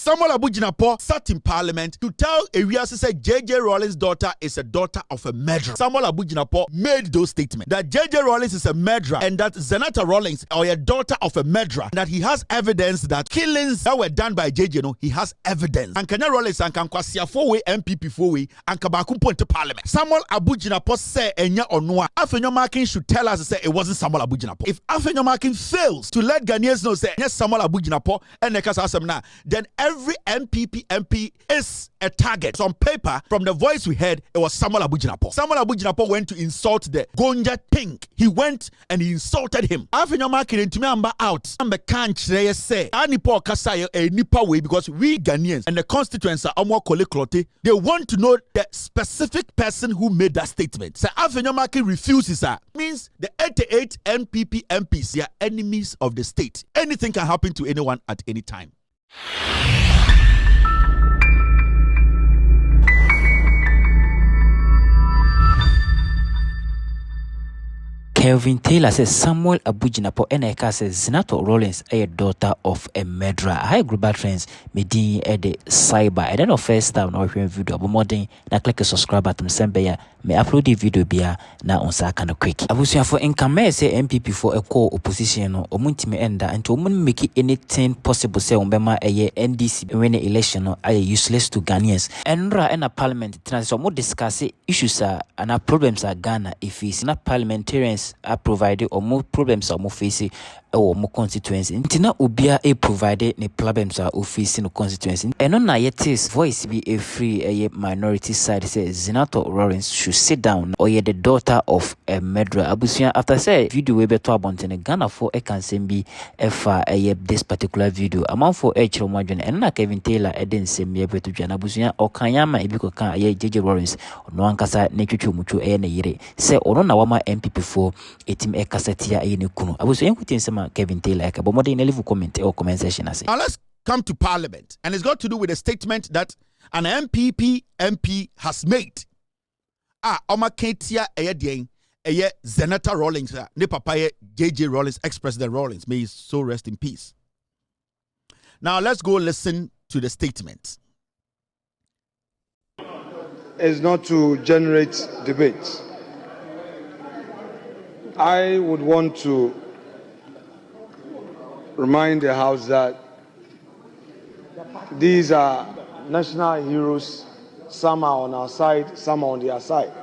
Samuel Abu Jinapor sat in Parliament to tell Ewiase said J.J. Rawlings' daughter is a daughter of a murderer. Samuel Abu Jinapor made those statements that J.J. Rawlings is a murderer and that Zanetor Rawlings are a daughter of a murderer, and that he has evidence that killings that were done by J.J. No, he has evidence. And Kenya Rawlings and Kankwasiya 4-way MPP 4-way and Kabaku point to Parliament. Samuel Abu Jinapor said Enya Onua. Afenyomakin should tell us say it wasn't Samuel Abu Jinapor. If Afenyomakin fails to let Ghanaians know say yes Samuel Abu Jinapor and Nekasa, then every MPP MP is a target. So on paper, from the voice we heard, it was Samuel Abu Jinapor. Samuel Abu Jinapor went to insult the Gonja Pink. He went and he insulted him. Afenyomakin to me amba out. Amba can't say Anipo Kasaya a nipa way because we Ghanaians and the constituency they want to know the specific person who made that statement. So Afenyomakin refuses means the 88 MPP MPs they are enemies of the state. Anything can happen to anyone at any time. Kelvin Taylor says Samuel Abu Jinapor Eka says Zanetor Rawlings a daughter of a murderer. Hi global friends, me din the cyber. I don't know first time now video about more than na click the subscribe button sembe me upload the video bia na onsa kind of quick. Abusia for income say MPP for a core opposition no omuntime enda and to make anything possible say ombema a NDC when the election no are useless to Ghanaians. Enra and a parliament so more discuss issues and problems are Ghana if it's not parliamentarians are provided or more problems are more facing or more constituency. Ntina ubia a provided the problems are facing the constituency. And on yetis voice be a free a minority side says Zanetor Rawlings should sit down or ye the daughter of a murderer. Abusia after say video we beto abontene Ghana for a can be efa a this particular video amount for a chromajon and na Kevin Taylor edin same ye beto jana abusia or kanyama ebiko kan ye J.J. Rawlings no ankasa ne twetwe mutu e na yire say ono na wama MPP for etim e kasetia e ne kunu abusia enkutin sema Kevin Taylor eka but more than leave comment or comment section as now let's come to Parliament, and it's got to do with a statement that an MPP MP has made. Oma Ketia Eyedien, Zanetor Rawlings, ne papa J.J. Rawlings, ex-president Rawlings, may he so rest in peace. Now let's go listen to the statement. Is not to generate debates. I would want to remind the House that these are national heroes. Some are on our side, some are on their side.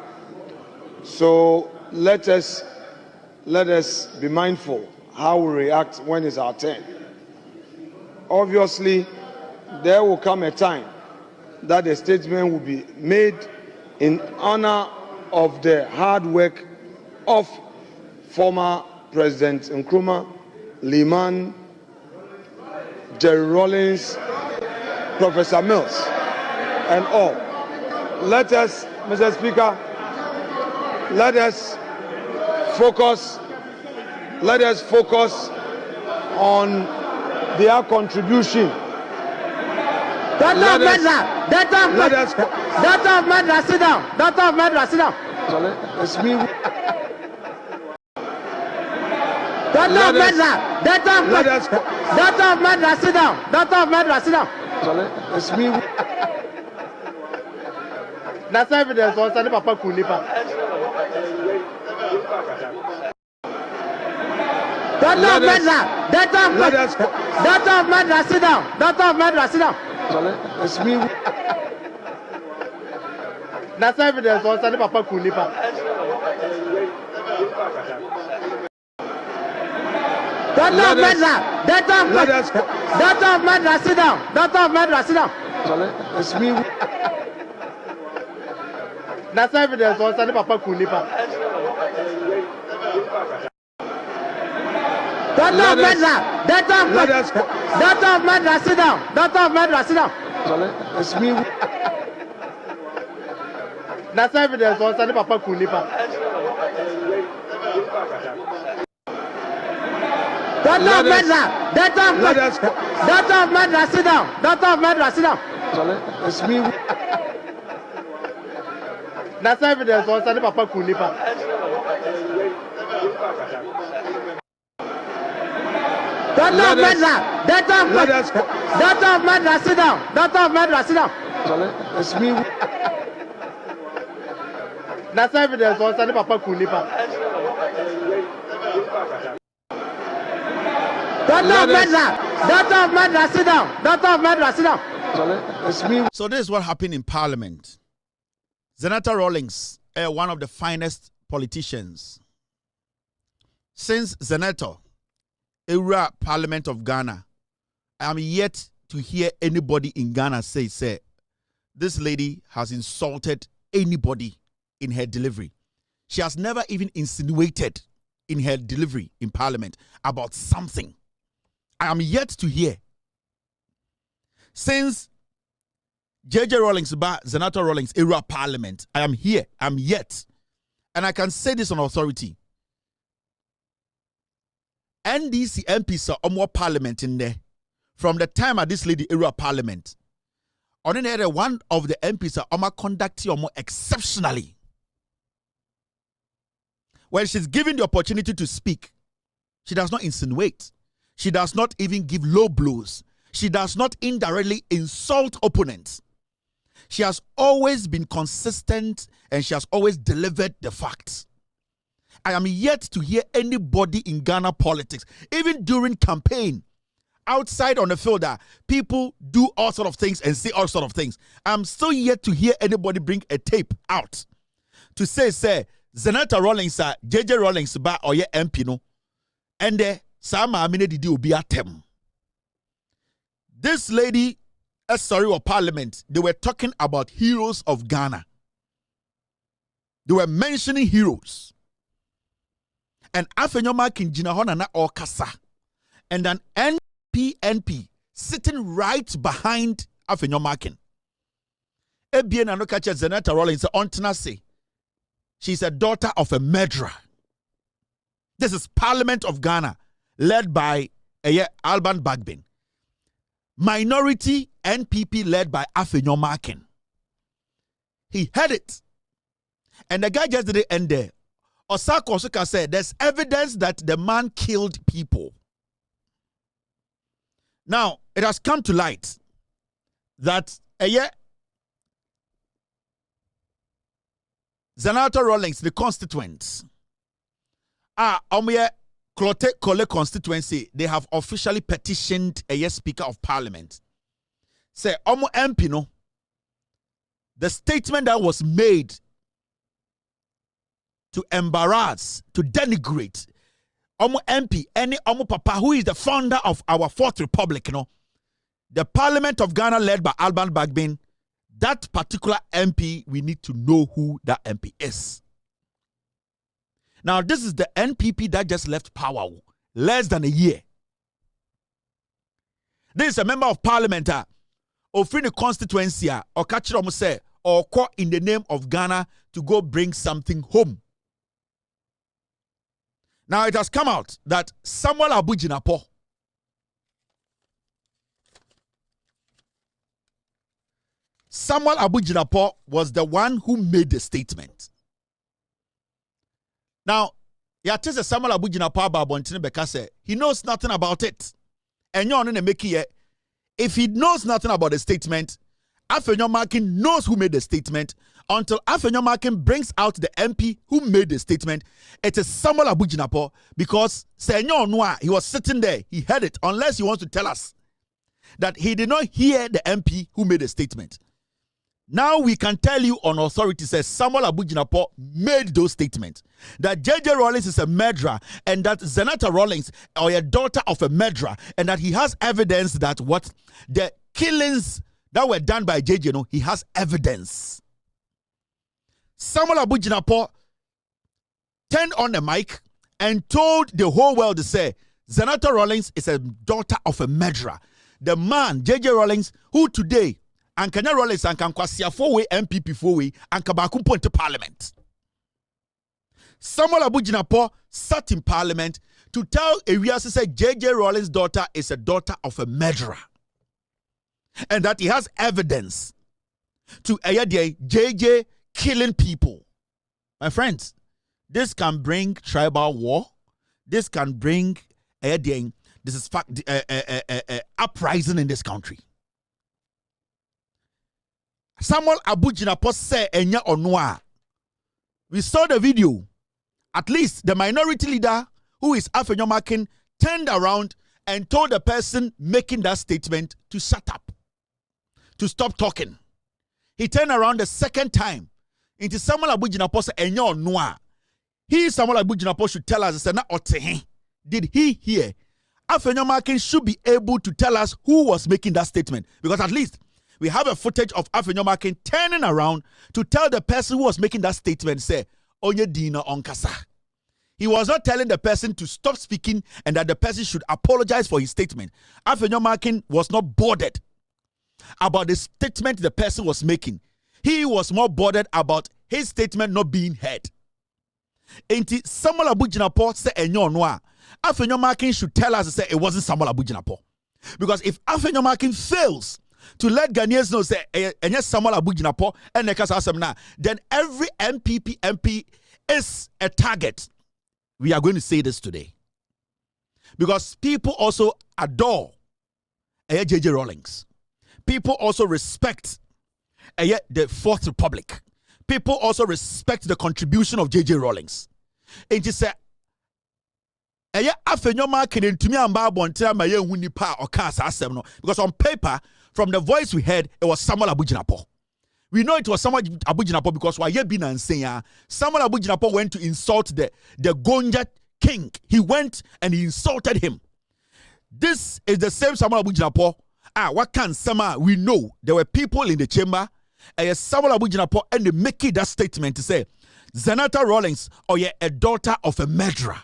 So let us be mindful how we react when it's our turn. Obviously, there will come a time that a statement will be made in honor of the hard work of former President Nkrumah, Liman, Jerry Rawlings, Professor Mills, and all. Let us, Mr. Speaker, let us focus on their contribution. Doctor of Madras, sit down. Doctor of Madras, sit down. It's me. Doctor of Madras, sit down. Doctor of Madras, sit down. It's me. That's evidence on Sunday Papa Kulipa. Doctor of Madras, sit down. Doctor of Madras, sit down. It's me. That's evidence on Sunday Papa Kulipa. Doctor of Madras, sit down. Doctor of Madras, sit down. It's me. That's evidence on Sunday Papa Kulipa. Doctor of Madras, sit down. Doctor of Madras, sit down. It's me. That's evidence on Sunday Papa Kulipa. Doctor of Madras, sit down. Doctor of Madras, sit down. It's me. That's evidence on Sunday Papa Kulipa. Daughter of Medra, sit down. Daughter of Medra, sit down. It's me. That's evidence. On send Papa Kunipa. Daughter of Medra, sit down. Daughter of Medra, sit down. It's me. So this is what happened in Parliament. Zanetor Rawlings, one of the finest politicians. Since Zenator, era Parliament of Ghana, I am yet to hear anybody in Ghana say, this lady has insulted anybody in her delivery. She has never even insinuated in her delivery in Parliament about something. I am yet to hear. Since Rawlings, Zanetor Rawlings, era Parliament, I am here, I'm yet. And I can say this on authority. NDC MPs are more Parliament in there. From the time of this lady era Parliament. On the other, one of the MPs are conducting more exceptionally. When she's given the opportunity to speak, she does not insinuate. She does not even give low blows. She does not indirectly insult opponents. She has always been consistent and she has always delivered the facts. I am yet to hear anybody in Ghana politics, even during campaign, outside on the field, that people do all sort of things and say all sort of things. I'm still yet to hear anybody bring a tape out to say, Zanetor Rawlings, Rawlings, ba or ye MP no, and the sama amine didi obi atem. This lady, of Parliament, they were talking about heroes of Ghana. They were mentioning heroes. And afenyoma kinjina hona na okasa. And an NP sitting right behind afenyoma kin. Ebien anokache Zanetor Rawlings ontena say she's a daughter of a murderer. This is Parliament of Ghana, led by Alban Bagbin. Minority NPP led by Afenyoma Ken. He had it. And the guy just did it end there. Osako Osuka said there's evidence that the man killed people. Now, it has come to light that Zanetor Rawlings, the constituents, Clote Kole constituency, they have officially petitioned a Speaker of Parliament. Say, Omo MP no, the statement that was made to embarrass, to denigrate Omo MP, any Omo Papa, who is the founder of our Fourth Republic, the Parliament of Ghana led by Alban Bagbin, that particular MP, we need to know who that MP is. Now, this is the NPP that just left power less than a year. This is a member of Parliament or the constituency or catch say or call in the name of Ghana to go bring something home. Now, it has come out that Samuel Abu Jinapor was the one who made the statement. Now, Yatese Samuel Abu Jinapor Babontine Beka said he knows nothing about it. And you're on the make it. If he knows nothing about the statement, Afenyomakin knows who made the statement. Until Afenyomakin brings out the MP who made the statement, it is Samuel Abu Jinapor, because Senyor Noir, he was sitting there, he heard it, unless he wants to tell us that he did not hear the MP who made the statement. Now we can tell you on authority, says Samuel Abu Jinapor made those statements. That Rawlings is a murderer and that Zanetor Rawlings or a daughter of a murderer, and that he has evidence that what the killings that were done by he has evidence. Samuel Abu Jinapor turned on the mic and told the whole world to say Zanetor Rawlings is a daughter of a murderer. The man, Rawlings, who today and Kenya Rawlings and Kankwasia 4-way MPP 4-way and Kabakumpo into Parliament. Samuel Abu Jinapor sat in Parliament to tell Arias to say Rawlings' daughter is a daughter of a murderer. And that he has evidence to JJ killing people. My friends, this can bring tribal war. This can bring This is fact uprising in this country. Samuel Abu Jinapor said enya onwa. We saw the video. At least the minority leader, who is Afenyomakin, turned around and told the person making that statement to shut up, to stop talking. He turned around the second time into Samuel Abu Jinapor said enya onwa. He, Samuel Abu Jinapor, should tell us, did he hear? Afenyomakin should be able to tell us who was making that statement, because at least we have a footage of Afenyomakin turning around to tell the person who was making that statement, say, Onye Dina Onkasa. He was not telling the person to stop speaking and that the person should apologize for his statement. Afenyomakin was not bothered about the statement the person was making. He was more bothered about his statement not being heard. Enti Samuel Abu Jinapor say enyo noa. Afenyomakin should tell us say it wasn't Samuel Abu Jinapor. Because if Afenyomakin fails to let Ghanaians know say enye Samuel Abu Jinapor and then every MPP MP is a target. We are going to say this today. Because people also adore JJ Rawlings. People also respect the Fourth Republic. People also respect the contribution of JJ Rawlings. And he said, because on paper, from the voice we heard, it was Samuel Abu Jinapor. We know it was Samuel Abu Jinapor because Samuel Abu Jinapor went to insult the Gonja king. He went and he insulted him. This is the same Samuel Abu Jinapor. What can Sama? We know there were people in the chamber. Samuel Abu Jinapor and they make that statement to say, Zanetor Rawlings, or you're a daughter of a murderer.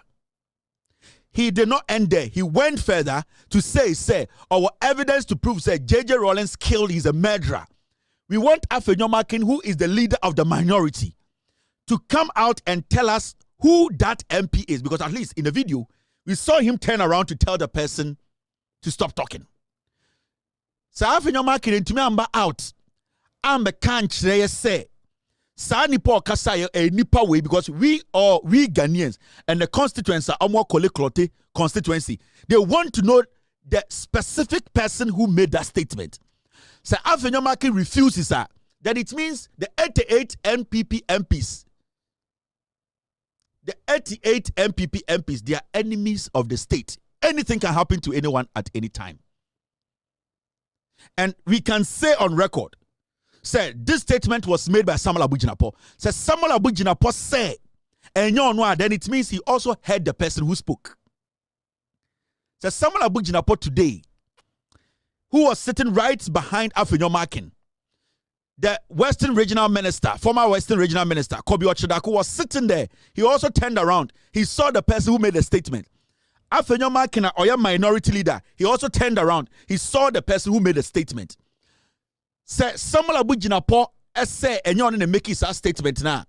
He did not end there. He went further to say, our evidence to prove that JJ Rawlings killed is a murderer. We want Afenyomakin, who is the leader of the minority, to come out and tell us who that MP is. Because at least in the video, we saw him turn around to tell the person to stop talking. So Afenyomakin and Tumiamba out. I'm a country say. Zanepor Kasaya a nipa way because we Ghanaians and the constituency constituency. They want to know the specific person who made that statement. So Afenyomakin refuses that it means the 88 MPP MPs. The 88 MPP MPs, they are enemies of the state. Anything can happen to anyone at any time. And we can say on record, said this statement was made by Samuel Abu Jinapor. Said Samuel Abu Jinapor said, and then it means he also heard the person who spoke. Said Samuel Abu Jinapor today, who was sitting right behind Afenyomakin, the Western Regional Minister, former Western Regional Minister, Kobi Ochedaku, was sitting there. He also turned around. He saw the person who made the statement. Afenyomakin, or minority leader, he also turned around. He saw the person who made the statement. Say Samuel Abu Jinapor say and you're to make his statement now.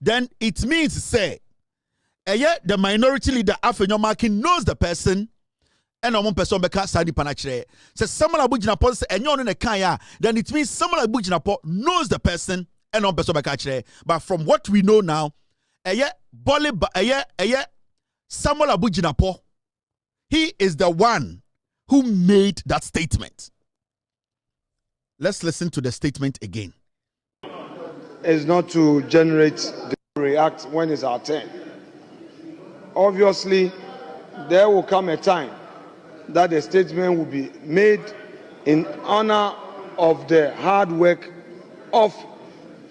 Then it means say the minority leader Afenyomakin knows the person and one person beka sadi panachre. Say Samuel Abu Jinapor say and you're in a kaya. Then it means Samuel Abu Jinapor knows the person and one person beka chre. But from what we know now, Samuel Abu Jinapor, he is the one who made that statement. Let's listen to the statement again. Is not to generate, react when it's our turn. Obviously, there will come a time that the statement will be made in honor of the hard work of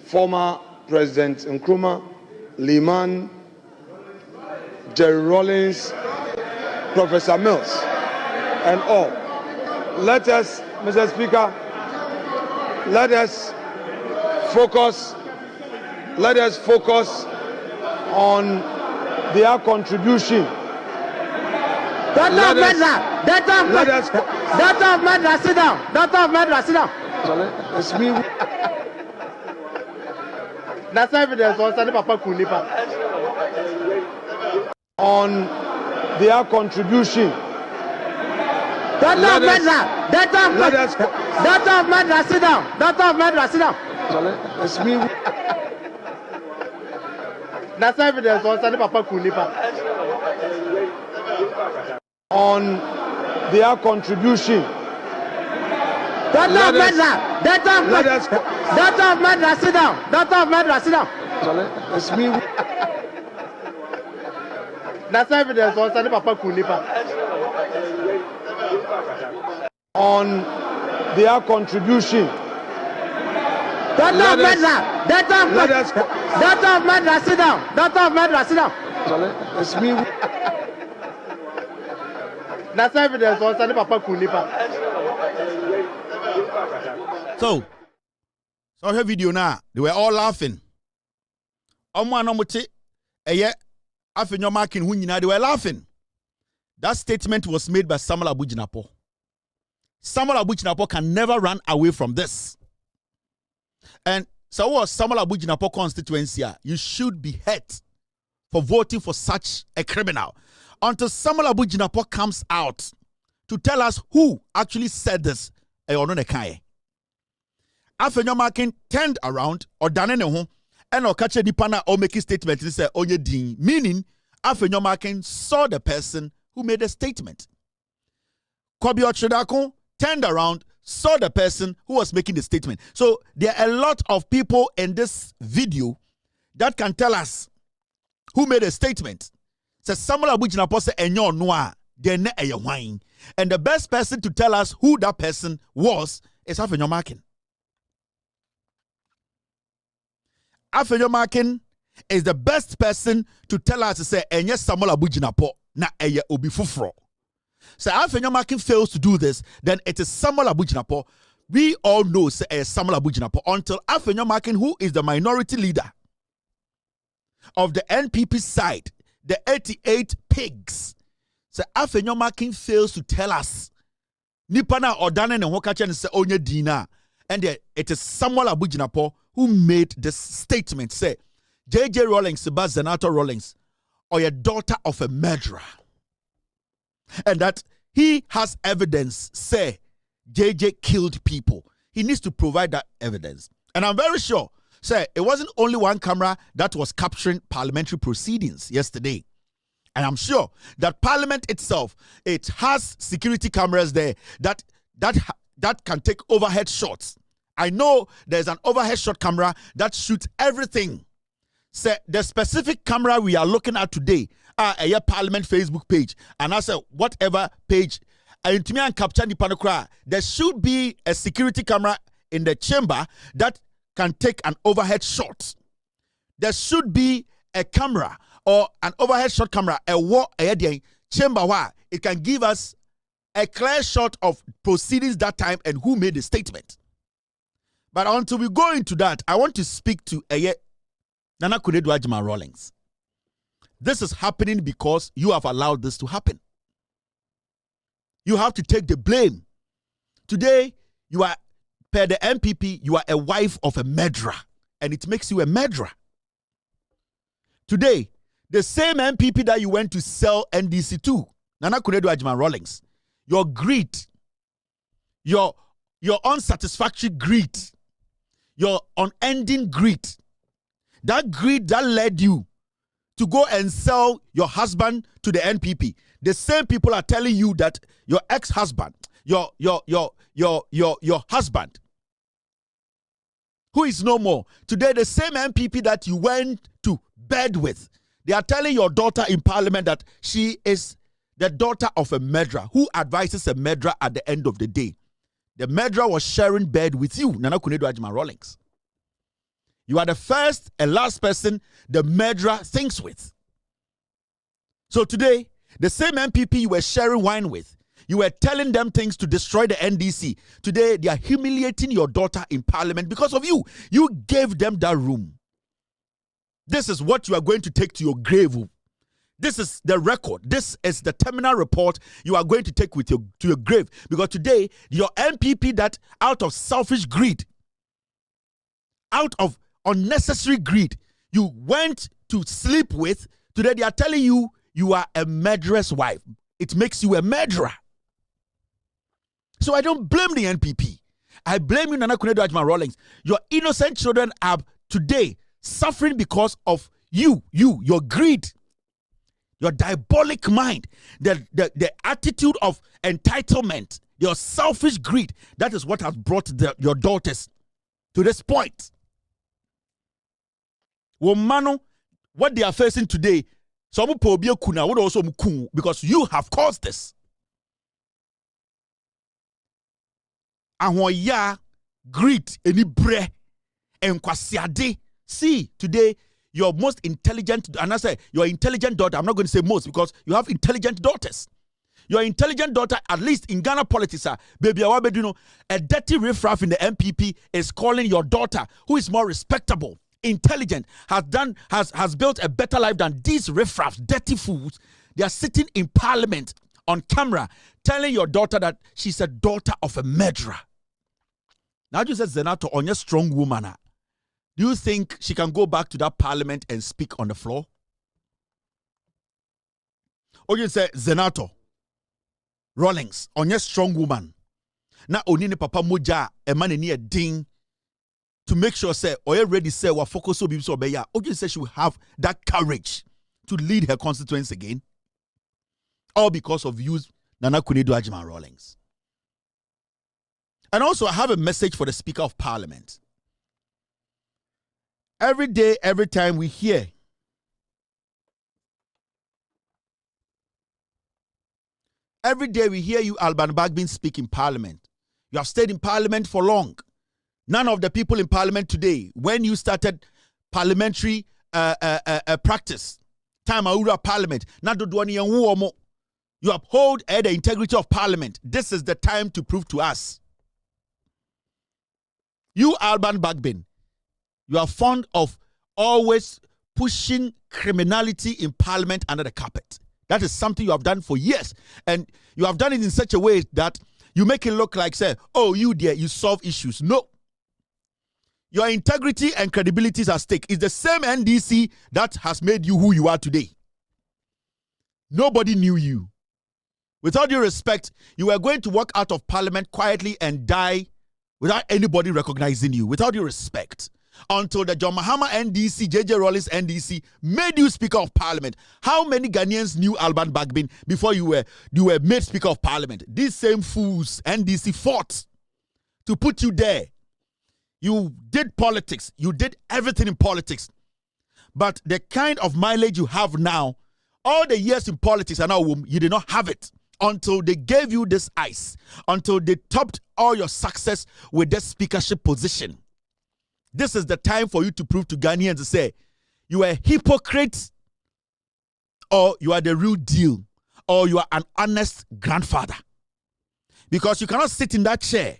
former President Nkrumah, Liman, Jerry Rawlings, Professor Mills, and all. Let us, Mr. Speaker, let us focus on their contribution. Daughter of Medra, sit down. Daughter of Medra, sit down. It's me. That's evidence. On their contribution. Daughter of Medra, sit down. Daughter of Medra, sit down. It's me. That's evidence. on their contribution. Daughter of Medra, sit down. Daughter of Medra, sit down. It's me. That's evidence. Papa Kunipa. On their contribution. Daughter of Medra, sit down. Daughter of Medra, sit down. It's me. That's evidence. Papa Kunipa. So her video now, they were all laughing. They were laughing. That statement was made by Samuel Abu Jinapor. Samuel Abu Jinapor can never run away from this. And so what Samuel Abu Jinapor constituency, you should be hurt for voting for such a criminal. Until Samuel Abu Jinapor comes out to tell us who actually said this. Afenyomakin turned around or dane ne ho and or catch a dipana or make a statement and say onye din, meaning Afenyomakin saw the person who made a statement. Kobi Ochidakun turned around, saw the person who was making the statement. So there are a lot of people in this video that can tell us who made a statement. So Samuel Abu Jinapor say enyo noa de ne eye hwan. And the best person to tell us who that person was is Afenyomakin. Afenyomakin is the best person to tell us to say enye Samuel Abu Jinapor na eye obi fufro. So Afenyomakin fails to do this, then it is Samuel Abu Jinapor. We all know say Samuel Abu Jinapor until Afenyomakin, who is the minority leader of the NPP side, the 88 pigs. So Afenyomakin fails to tell us Nipana Odane and Hokachen say onye dina. And it is Samuel Abu Jinapor who made this statement. Say, J.J. Rawlings, Zenator Rawlings, or a daughter of a murderer. And that he has evidence, say, J.J. killed people. He needs to provide that evidence. And I'm very sure, say, it wasn't only one camera that was capturing parliamentary proceedings yesterday. And I'm sure that Parliament itself, it has security cameras there that can take overhead shots. I know there's an overhead shot camera that shoots everything. Say the specific camera we are looking at today, a Parliament Facebook page, and I said whatever page, and capture the panokra. There should be a security camera in the chamber that can take an overhead shot. There should be a camera or an overhead shot camera, a chamber where it can give us a clear shot of proceedings that time and who made the statement. But until we go into that, I want to speak to Nana Zanetor Rawlings. This is happening because you have allowed this to happen. You have to take the blame. Today, you are, per the MPP, you are a wife of a murderer, and it makes you a murderer. Today, the same MPP that you went to sell NDC to, Nana Zanetor Rawlings, your greed, your unsatisfactory greed, your unending greed, that greed that led you to go and sell your husband to the NPP. The same people are telling you that your ex-husband, your husband, who is no more, today the same MPP that you went to bed with, they are telling your daughter in Parliament that she is the daughter of a murderer who advises a murderer at the end of the day. The murderer was sharing bed with you, Nana Zanetor Rawlings. You are the first and last person the murderer thinks with. So today, the same MPP you were sharing wine with, you were telling them things to destroy the NDC. Today, they are humiliating your daughter in Parliament because of you. You gave them that room. This is what you are going to take to your grave. This is the record. This is the terminal report you are going to take with to your grave. Because today, your MPP that out of selfish greed, out of unnecessary greed, you went to sleep with, today they are telling you you are a murderous wife. It makes you a murderer. So I don't blame the NPP. I blame you, Nana Zanetor Rawlings. Your innocent children are today suffering because of your greed. Your diabolic mind, the attitude of entitlement, your selfish greed, that is what has brought your daughters to this point. Womano, what they are facing today, some kuna would also because you have caused this. Ahoya, greed, any bre, and kwasiade. See, today, your most intelligent, and I say your intelligent daughter, I'm not going to say most because you have intelligent daughters. Your intelligent daughter, at least in Ghana politics, baby, a dirty riffraff in the MPP is calling your daughter, who is more respectable, intelligent, has built a better life than these riffraffs, dirty fools. They are sitting in parliament on camera telling your daughter that she's a daughter of a murderer. Now you said Zenator on your strong woman. Do you think she can go back to that parliament and speak on the floor? Or you say Zanetor Rawlings on your strong woman. Now onine papa moja a man in a ding to make sure say or you ready say what focus so be so beya. Or you say she will have that courage to lead her constituency again. All because of you, Nana Kunido Ajima Rawlings. And also, I have a message for the Speaker of Parliament. Every day, every time we hear you, Alban Bagbin, speak in Parliament. You have stayed in Parliament for long. None of the people in Parliament today, when you started parliamentary practice, time Aura Parliament, you uphold the integrity of Parliament. This is the time to prove to us. You, Alban Bagbin, you are fond of always pushing criminality in Parliament under the carpet. That is something you have done for years. And you have done it in such a way that you make it look like, say, oh, you there, you solve issues. No. Your integrity and credibility is at stake. It's the same NDC that has made you who you are today. Nobody knew you. With all due respect, you were going to walk out of Parliament quietly and die without anybody recognizing you. With all due respect. Until the John Mahama NDC, JJ Rawlings NDC made you Speaker of Parliament. How many Ghanaians knew Alban Bagbin before you were made Speaker of Parliament? These same fools, NDC, fought to put you there. You did politics. You did everything in politics. But the kind of mileage you have now, all the years in politics and now you did not have it until they gave you this ice, until they topped all your success with this speakership position. This is the time for you to prove to Ghanaians to say, you are a hypocrite, or you are the real deal, or you are an honest grandfather. Because you cannot sit in that chair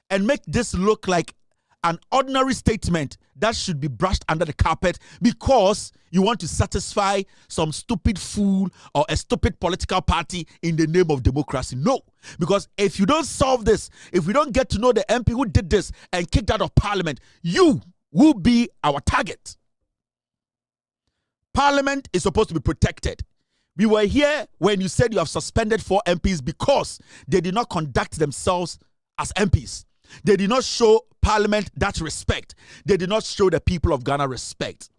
and make this look like an ordinary statement that should be brushed under the carpet because you want to satisfy some stupid fool or a stupid political party in the name of democracy. No, because if you don't solve this, if we don't get to know the MP who did this and kicked out of Parliament, you will be our target. Parliament is supposed to be protected. We were here when you said you have suspended 4 MPs because they did not conduct themselves as MPs. They did not show Parliament that respect. They did not show the people of Ghana respect.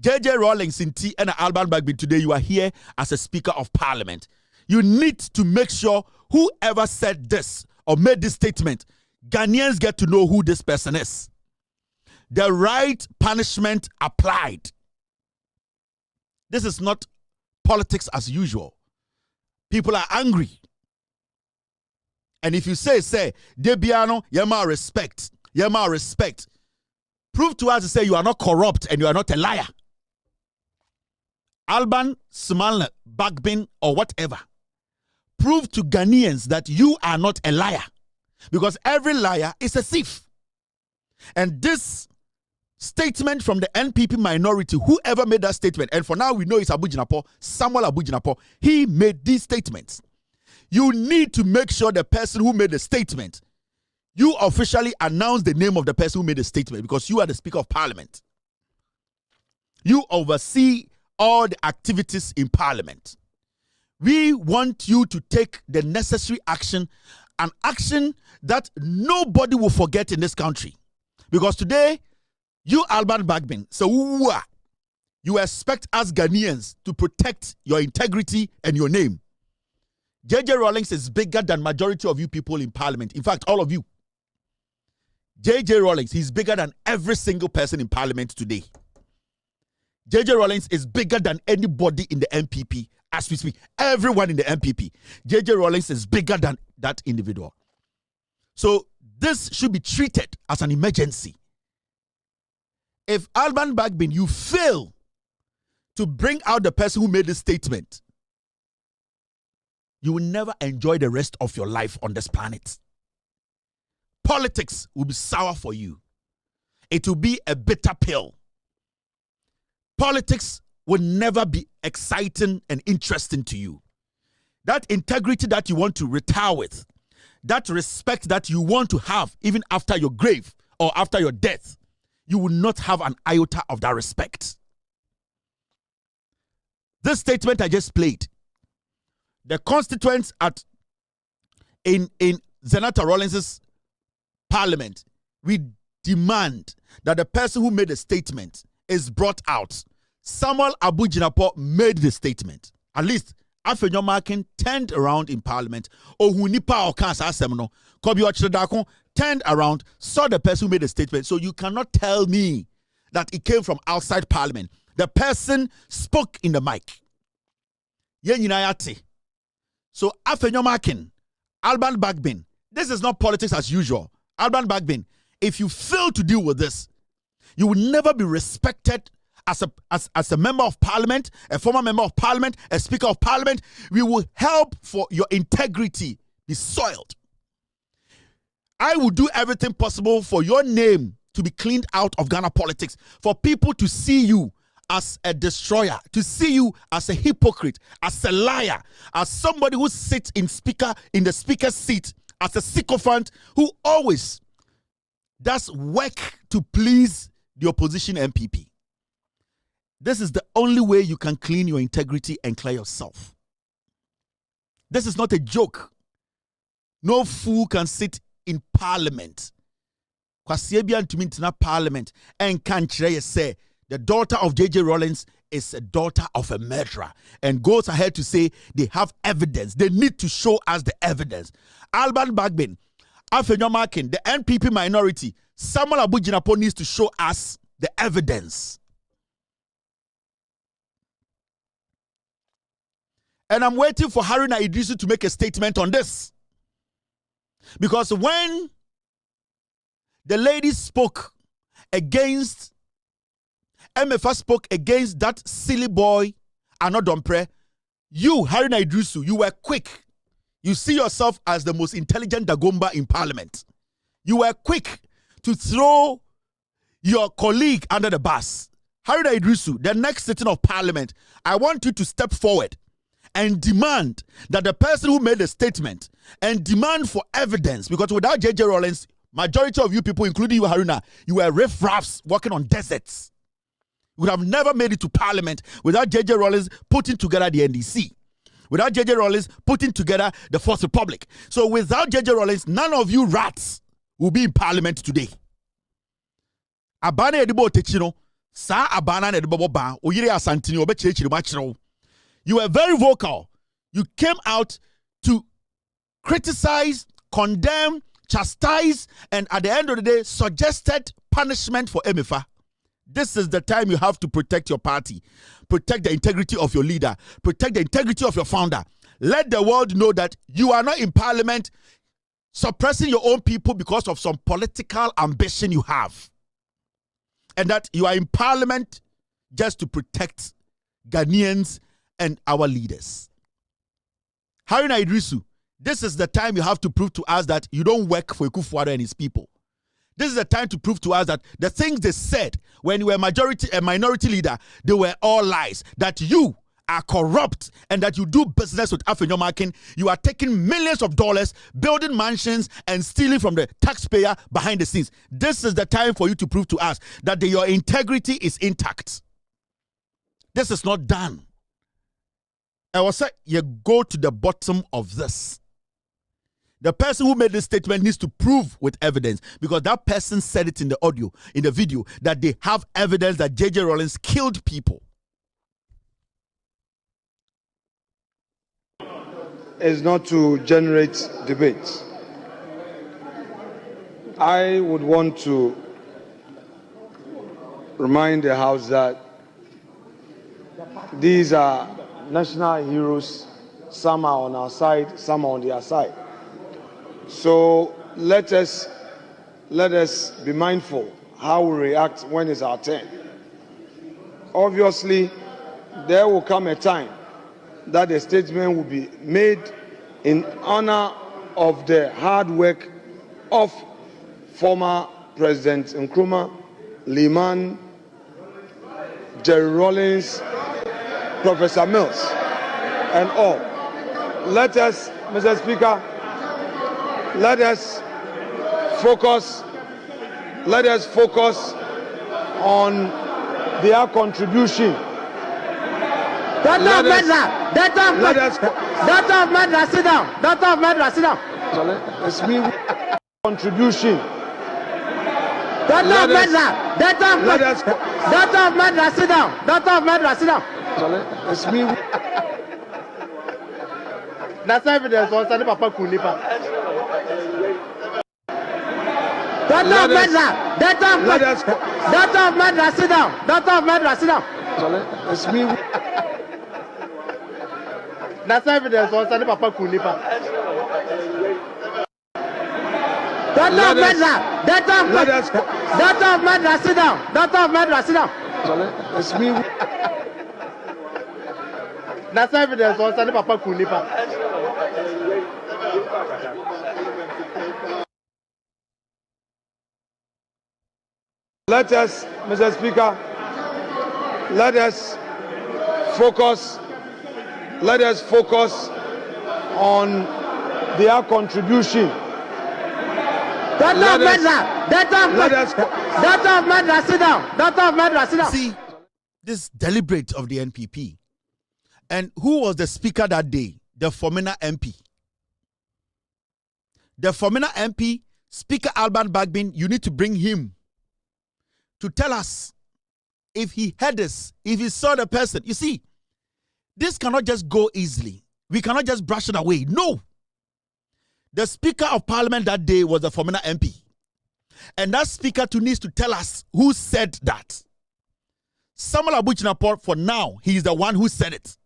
JJ Rawlings in T and Alban Bagbin, today you are here as a Speaker of Parliament. You need to make sure whoever said this or made this statement, Ghanaians get to know who this person is. The right punishment applied. This is not politics as usual. People are angry. And if you say, Debiano, yema respect. Prove to us to say you are not corrupt and you are not a liar. Alban, Small, Bagbin, or whatever. Prove to Ghanaians that you are not a liar. Because every liar is a thief. And this statement from the NPP minority, whoever made that statement, and for now we know it's Jinapor, Samuel Jinapor, he made these statements. You need to make sure the person who made the statement, you officially announce the name of the person who made the statement because you are the Speaker of Parliament. You oversee all the activities in Parliament. We want you to take the necessary action, an action that nobody will forget in this country. Because today, you Alban Bagbin, so You expect us Ghanaians to protect your integrity and your name. JJ Rawlings is bigger than majority of you people in parliament. In fact, all of you. JJ Rawlings, he's bigger than every single person in parliament today. JJ Rawlings is bigger than anybody in the MPP as we speak. Everyone in the MPP. JJ Rawlings is bigger than that individual. So this should be treated as an emergency. If Alban Bagbin, you fail to bring out the person who made this statement, you will never enjoy the rest of your life on this planet. Politics will be sour for you. It will be a bitter pill. Politics will never be exciting and interesting to you. That integrity that you want to retire with, that respect that you want to have even after your grave or after your death, you will not have an iota of that respect. This statement I just played, the constituents in Zanetor Rawlings' parliament, we demand that the person who made the statement is brought out. Samuel Abu Jinapor made the statement. At least, Afenyomakin turned around in parliament. Ohunipa Okansa Asemno, Kobi Ochredakon turned around, saw the person who made the statement. So you cannot tell me that it came from outside parliament. The person spoke in the mic. So Afenyomakin, Alban Bagbin, this is not politics as usual. Alban Bagbin, if you fail to deal with this, you will never be respected as a member of parliament, a former member of parliament, a speaker of parliament. We will help for your integrity be soiled. I will do everything possible for your name to be cleaned out of Ghana politics, for people to see you as a destroyer, to see you as a hypocrite, as a liar, as somebody who sits in the speaker's seat, as a sycophant who always does work to please the opposition MPP. This is the only way you can clean your integrity and clear yourself. This is not a joke. No fool can sit in parliament. Parliament and can't say the daughter of JJ Rawlings is a daughter of a murderer, and goes ahead to say they have evidence. They need to show us the evidence. Alban Bagbin, Afenyomakin, the NPP minority, Samuel Abu Jinapor needs to show us the evidence. And I'm waiting for Haruna Idrisu to make a statement on this. Because when the lady spoke against, MFA spoke against that silly boy, Anodompre, you, Haruna Idrisu, you were quick. You see yourself as the most intelligent Dagomba in parliament. You were quick to throw your colleague under the bus. Haruna Idrisu, the next sitting of parliament, I want you to step forward and demand that the person who made the statement, and demand for evidence, because without JJ Rawlings, majority of you people, including you, Haruna, you were riff-raffs walking on deserts. You would have never made it to parliament without JJ Rawlings putting together the NDC, without JJ Rawlings putting together the Fourth Republic. So without JJ Rawlings, none of you rats will be in parliament today. Abana edibo techino, sa abana edibo ba, oyire asantini obechechi machiro. You were very vocal. You came out to criticize, condemn, chastise, and at the end of the day, suggested punishment for MFA. This is the time you have to protect your party, protect the integrity of your leader, protect the integrity of your founder. Let the world know that you are not in parliament suppressing your own people because of some political ambition you have, and that you are in parliament just to protect Ghanaians and our leaders. Haruna Idrisu, this is the time you have to prove to us that you don't work for Ekufuado and his people. This is the time to prove to us that the things they said when you were a minority leader, they were all lies. That you are corrupt and that you do business with Afenyomakin. You are taking millions of dollars, building mansions and stealing from the taxpayer behind the scenes. This is the time for you to prove to us that your integrity is intact. This is not done. I will say you go to the bottom of this. The person who made this statement needs to prove with evidence, because that person said it in the audio, in the video, that they have evidence that JJ Rawlings killed people. is not to generate debate. I would want to remind the House that these are national heroes. Some are on our side, some are on their side. So let us be mindful how we react when it's our turn. Obviously, there will come a time that a statement will be made in honor of the hard work of former President Nkrumah, Liman, Jerry Rawlings, Professor Mills, and all. Let us, Mr. Speaker, let us focus on their contribution. Doctor of Medra, sit down. Doctor of Medra, sit down. It's me. Contribution. Doctor of Medra, sit down. Doctor of Medra, sit down. It's me. That's evidence. Doctor of Medra, sit down. Doctor of Medra, sit down. It's me. That's evidence. Doctor of Medra, sit down. Doctor of Medra, sit down. It's me. That's evidence. Let us, Mr. Speaker, let us focus on their contribution. Doctor of Medra, sit down. Doctor of Medra, sit down. See, this deliberate of the NPP. And who was the speaker that day? The Fomena MP. The Fomena MP, Speaker Alban Bagbin, you need to bring him to tell us if he heard us, if he saw the person. You see, this cannot just go easily. We cannot just brush it away. No. The Speaker of Parliament that day was the Fomena MP. And that speaker too needs to tell us who said that. Samuel Jinapor, for now, he is the one who said it.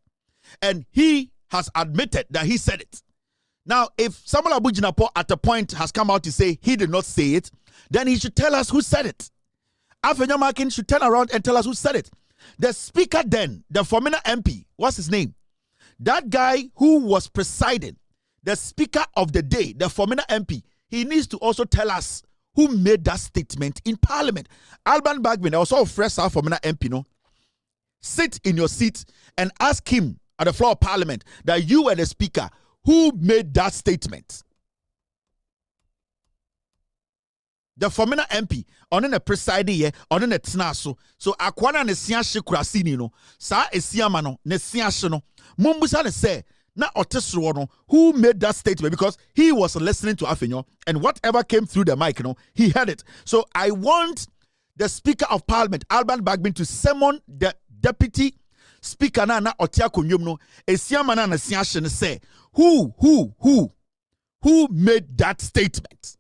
And he has admitted that he said it. Now, if Samuel Jinapor at a point has come out to say he did not say it, then he should tell us who said it. Afenya Makin should turn around and tell us who said it. The speaker then, the Fomena MP, what's his name? That guy who was presiding, the speaker of the day, the Fomena MP, he needs to also tell us who made that statement in Parliament. Alban Bagbin, also fresh out Fomena MP, no? Sit in your seat and ask him at the floor of Parliament that you were the speaker who made that statement. The Fomena MP on the presiding here on the tnaso so akwana ne sia hyekurasini no sa esiama no ne sia hye no mumbusa ne say na otesro no who made that statement, because he was listening to Afenyo and whatever came through the mic, he heard it. So I want the Speaker of Parliament Alban Bagbin to summon the Deputy Speaker na otia konyum no esiama na sia hye ne say who made that statement.